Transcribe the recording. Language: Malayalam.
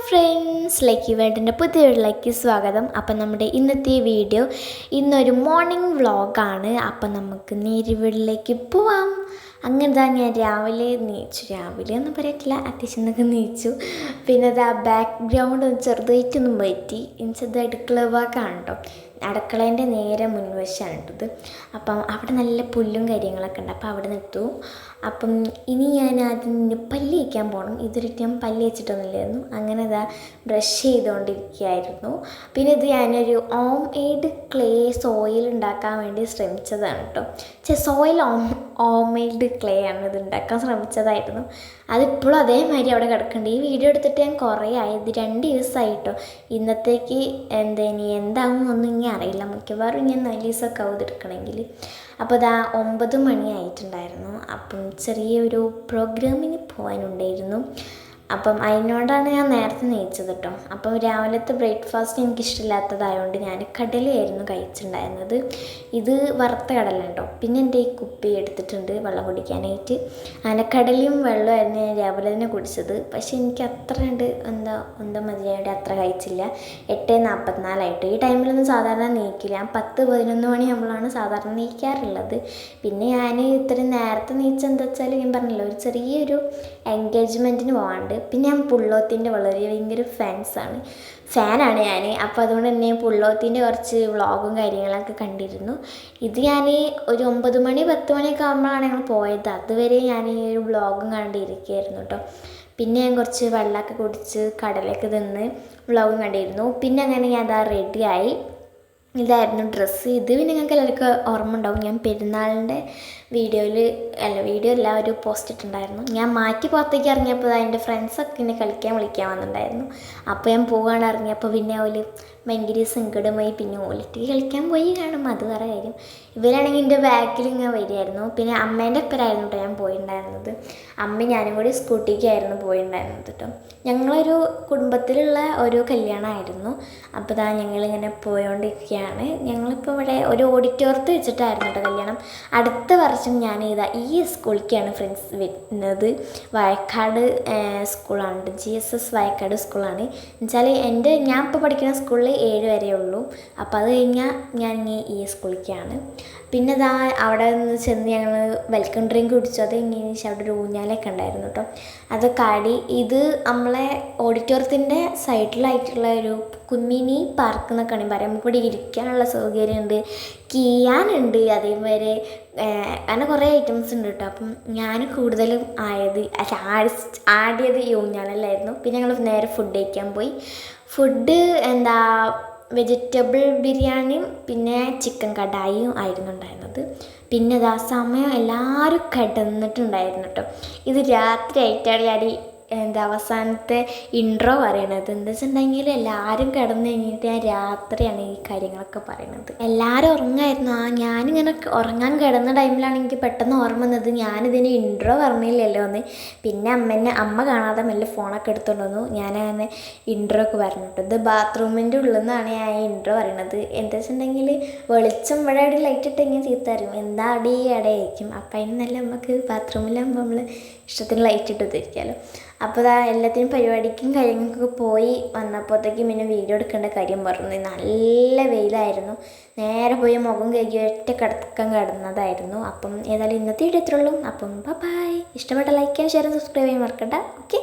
ഫ്രണ്ട്സ്, ലക്കി വേൾഡിൻ്റെ പുതിയ വീഡിയോയിലേക്ക് സ്വാഗതം. അപ്പം നമ്മുടെ ഇന്നത്തെ വീഡിയോ ഇന്നൊരു മോർണിംഗ് വ്ളോഗാണ്. അപ്പം നമുക്ക് നേരെ വീട്ടിലേക്ക് പോവാം. അങ്ങനെ ഞാൻ രാവിലെ എന്ന് പറയത്തില്ല, അത്യാവശ്യം എന്നൊക്കെ നീച്ചു. പിന്നെ അത് ആ ബാക്ക്ഗ്രൗണ്ട് ചെറുതായിട്ടൊന്നും പറ്റി. എനിക്കത് അടുക്കള ഭാഗമാണ് കേട്ടോ, അടുക്കളേൻ്റെ നേരെ മുൻവശമാണ് കേട്ടത്. അപ്പം അവിടെ നല്ല പുല്ലും കാര്യങ്ങളൊക്കെ ഉണ്ട്. അപ്പം അവിടെ നിർത്തു. അപ്പം ഇനി ഞാൻ അതിന് പല്ല് വയ്ക്കാൻ പോകണം. ഇതൊരു ഞാൻ പല്ല് വെച്ചിട്ടൊന്നുമില്ലായിരുന്നു. അങ്ങനെ ഇതാ ബ്രഷ് ചെയ്തുകൊണ്ടിരിക്കുകയായിരുന്നു. പിന്നെ ഇത് ഞാനൊരു ഓംമെയ്ഡ് ക്ലേ സോയിൽ ഉണ്ടാക്കാൻ വേണ്ടി ശ്രമിച്ചതാണ് കേട്ടോ. സോയിൽ ഓംമെയ്ഡ് ക്ലേ ആണ് ഇത് ഉണ്ടാക്കാൻ ശ്രമിച്ചതായിരുന്നു. അതിപ്പോഴും അതേമാതിരി അവിടെ കിടക്കുന്നുണ്ട്. ഈ വീഡിയോ എടുത്തിട്ട് ഞാൻ കുറേ ആയത് 2 ദിവസമായിട്ടോ. ഇന്നത്തേക്ക് എന്താവും ഒന്നും ഇനി അറിയില്ല. മിക്കവാറും ഞാൻ 4 ദിവസമൊക്കെ ആവും എടുക്കണമെങ്കിൽ. അപ്പോൾ ഇതാ 9 മണിയായിട്ടുണ്ടായിരുന്നു. അപ്പം ചെറിയൊരു പ്രോഗ്രാമിന് പോകാനുണ്ടായിരുന്നു. അപ്പം അതിനോടാണ് ഞാൻ നേരത്തെ നയിച്ചത് കേട്ടോ. അപ്പം രാവിലത്തെ ബ്രേക്ക്ഫാസ്റ്റ് എനിക്കിഷ്ടമില്ലാത്തതായതുകൊണ്ട് ഞാൻ കടലയായിരുന്നു കഴിച്ചിട്ടുണ്ടായിരുന്നത്. ഇത് വറുത്ത കടല കേട്ടോ. പിന്നെ എൻ്റെ ഈ കുപ്പി എടുത്തിട്ടുണ്ട് വെള്ളം കുടിക്കാനായിട്ട്. അങ്ങനെ കടലയും വെള്ളമായിരുന്നു ഞാൻ രാവിലെ തന്നെ കുടിച്ചത്. പക്ഷേ എനിക്ക് അത്ര എന്താ മതിയായിട്ട് അത്ര കഴിച്ചില്ല. 8:44 ഈ ടൈമിലൊന്നും സാധാരണ നീക്കില്ല. ഞാൻ 10-11 മണിയാകുമ്പോഴാണ് സാധാരണ നീക്കാറുള്ളത്. പിന്നെ ഞാൻ ഇത്രയും നേരത്തെ നീച്ചെന്താ വെച്ചാൽ ഞാൻ പറഞ്ഞല്ലോ, ഒരു ചെറിയൊരു എൻഗേജ്മെൻറ്റിന് പോകാണ്ട്. പിന്നെ ഞാൻ പുള്ളോത്തിൻ്റെ ഭയങ്കര ഫാനാണ് ഞാൻ. അപ്പോൾ അതുകൊണ്ട് തന്നെ പുള്ളോത്തിൻ്റെ കുറച്ച് വ്ളോഗും കാര്യങ്ങളൊക്കെ കണ്ടിരുന്നു. ഇത് ഞാൻ ഒരു 9 മണി 10 മണിയൊക്കെ ആകുമ്പോഴാണ് ഞങ്ങൾ പോയത്. അതുവരെ ഞാൻ ഈ ഒരു വ്ളോഗും കണ്ടിരിക്കുകയായിരുന്നു കേട്ടോ. പിന്നെ ഞാൻ കുറച്ച് വെള്ളമൊക്കെ കുടിച്ച് കടലൊക്കെ തിന്ന് വ്ളോഗും കണ്ടിരുന്നു. പിന്നെ അങ്ങനെ ഞാൻ അതാ റെഡിയായി. ഇതായിരുന്നു ഡ്രസ്സ്. ഇത് പിന്നെ നിങ്ങൾക്ക് എല്ലാവർക്കും ഓർമ്മ ഉണ്ടാവും. ഞാൻ പെരുന്നാളിൻ്റെ വീഡിയോ അല്ല ഒരു പോസ്റ്റ് ഇട്ടുണ്ടായിരുന്നു. ഞാൻ മാറ്റി പുറത്തേക്ക് ഇറങ്ങിയപ്പോൾ എൻ്റെ ഫ്രണ്ട്സൊക്കെ എന്നെ വിളിക്കാൻ വന്നിട്ടുണ്ടായിരുന്നു. അപ്പോൾ ഞാൻ പോകാൻ ഇറങ്ങിയപ്പോൾ പിന്നെ ഓല് ഭയങ്കര സങ്കടമായി. പിന്നെ ഓലിട്ട് കളിക്കാൻ പോയി കാണും, അത് വേറെ കാര്യം. ഇവരാണെങ്കിൽ എൻ്റെ ബാക്കിൽ ഇങ്ങനെ വരികയായിരുന്നു. പിന്നെ അമ്മേൻ്റെ ഒപ്പരായിരുന്നു കേട്ടോ ഞാൻ പോയിട്ടുണ്ടായിരുന്നത്. അമ്മ ഞാനും കൂടി സ്കൂട്ടിക്കായിരുന്നു പോയിട്ടുണ്ടായിരുന്നത് കേട്ടോ. ഞങ്ങളൊരു കുടുംബത്തിലുള്ള ഒരു കല്യാണമായിരുന്നു. അപ്പോൾ ഇതാ ഞങ്ങളിങ്ങനെ പോയോണ്ടിരിക്കുകയാണ്. ഞങ്ങളിപ്പോൾ ഇവിടെ ഒരു ഓഡിറ്റോറിയത്തിൽ വെച്ചിട്ടായിരുന്നു കേട്ടോ കല്യാണം. അടുത്ത വർഷം ഞാൻ ഈ സ്കൂളിലേക്കാണ് ഫ്രണ്ട്സ് വരുന്നത്. വയക്കാട് സ്കൂളാണ്, GSS വയക്കാട് സ്കൂളാണ്. എന്നുവെച്ചാൽ ഞാൻ ഇപ്പോൾ പഠിക്കുന്ന സ്കൂളിൽ 7 വരെ ഉള്ളൂ. അപ്പോൾ അത് കഴിഞ്ഞാൽ ഞാൻ ഈ സ്കൂളിലേക്കാണ്. പിന്നെ അവിടെ നിന്ന് ചെന്ന് ഞങ്ങൾ വെൽക്കം ഡ്രിങ്ക് കുടിച്ചു. അത് കഴിഞ്ഞ് അവിടെ ഒരു ഊഞ്ഞാലൊക്കെ ഉണ്ടായിരുന്നു കേട്ടോ. അതൊക്കെ ആടി. ഇത് നമ്മളെ ഓഡിറ്റോറിയത്തിൻ്റെ സൈഡിലായിട്ടുള്ള ഒരു കുഞ്ഞിനി പാർക്ക് എന്നൊക്കെയാണ് പറയാം. നമുക്കിവിടെ ഇരിക്കാനുള്ള സൗകര്യമുണ്ട്, കീയാനുണ്ട്, അതേപോലെ അങ്ങനെ കുറേ ഐറ്റംസ് ഉണ്ട് കേട്ടോ. അപ്പം ഞാൻ കൂടുതലും ആടിയത് ഈ ഊഞ്ഞാലല്ലായിരുന്നു. പിന്നെ ഞങ്ങൾ നേരെ ഫുഡ് കഴിക്കാൻ പോയി. ഫുഡ് വെജിറ്റബിൾ ബിരിയാണിയും പിന്നെ ചിക്കൻ കടായിയും ആയിരുന്നു ഉണ്ടായിരുന്നത്. പിന്നെ സമയം എല്ലാവരും കിടന്നിട്ടുണ്ടായിരുന്നു കേട്ടോ. ഇത് രാത്രി ആയിട്ടാണ് ഞാൻ അവസാനത്തെ ഇൻട്രോ പറയണത്. എന്താ വെച്ചിട്ടുണ്ടെങ്കിൽ എല്ലാവരും കിടന്നു കഴിഞ്ഞിട്ട് ഞാൻ രാത്രിയാണ് ഈ കാര്യങ്ങളൊക്കെ പറയണത്. എല്ലാവരും ഉറങ്ങായിരുന്നു. ഞാനിങ്ങനെ ഉറങ്ങാൻ കിടന്ന ടൈമിലാണ് എനിക്ക് പെട്ടെന്ന് ഓർമ്മ വന്നത് ഞാനിതിന് ഇൻട്രോ പറഞ്ഞില്ലല്ലോ എന്ന്. പിന്നെ അമ്മ കാണാതെ മെല്ലെ ഫോണൊക്കെ എടുത്തുകൊണ്ട് വന്നു. ഞാനങ്ങനെ ഇൻട്രോ ഒക്കെ പറഞ്ഞിട്ട് ഇത് ബാത്റൂമിൻ്റെ ഉള്ളിൽ നിന്നാണ് ഞാൻ ഈ ഇൻട്രോ പറയണത്. എന്താ വെച്ചിട്ടുണ്ടെങ്കിൽ വെളിച്ചം ഇവിടെ അവിടെ ലൈറ്റ് ഇട്ട് ഇങ്ങനെ ചീത്ത അറിയും, എന്താ അടയായിരിക്കും. അപ്പം അതിന് നല്ല നമുക്ക് ബാത്റൂമിലാകുമ്പോൾ നമ്മൾ ഇഷ്ടത്തിന് ലൈറ്റ് ഇട്ട് തിരിക്കാമല്ലോ. അപ്പോൾ എല്ലാത്തിനും പരിപാടിക്കും കാര്യങ്ങൾക്കൊക്കെ പോയി വന്നപ്പോഴത്തേക്കും പിന്നെ വീഡിയോ എടുക്കേണ്ട കാര്യം പറഞ്ഞു. നല്ല വെയിലായിരുന്നു. നേരെ പോയി മുഖം കഴുകി ഒറ്റ കിടന്നതായിരുന്നു. അപ്പം ഏതായാലും ഇന്നത്തെ വീഡിയോ ഇത്രയുള്ളൂ. അപ്പം ബൈ. ഇഷ്ടപ്പെട്ട ലൈക്ക് ചെയ്യാൻ ഷെയർ സബ്സ്ക്രൈബ് ചെയ്യാൻ മറക്കണ്ട. ഓക്കെ.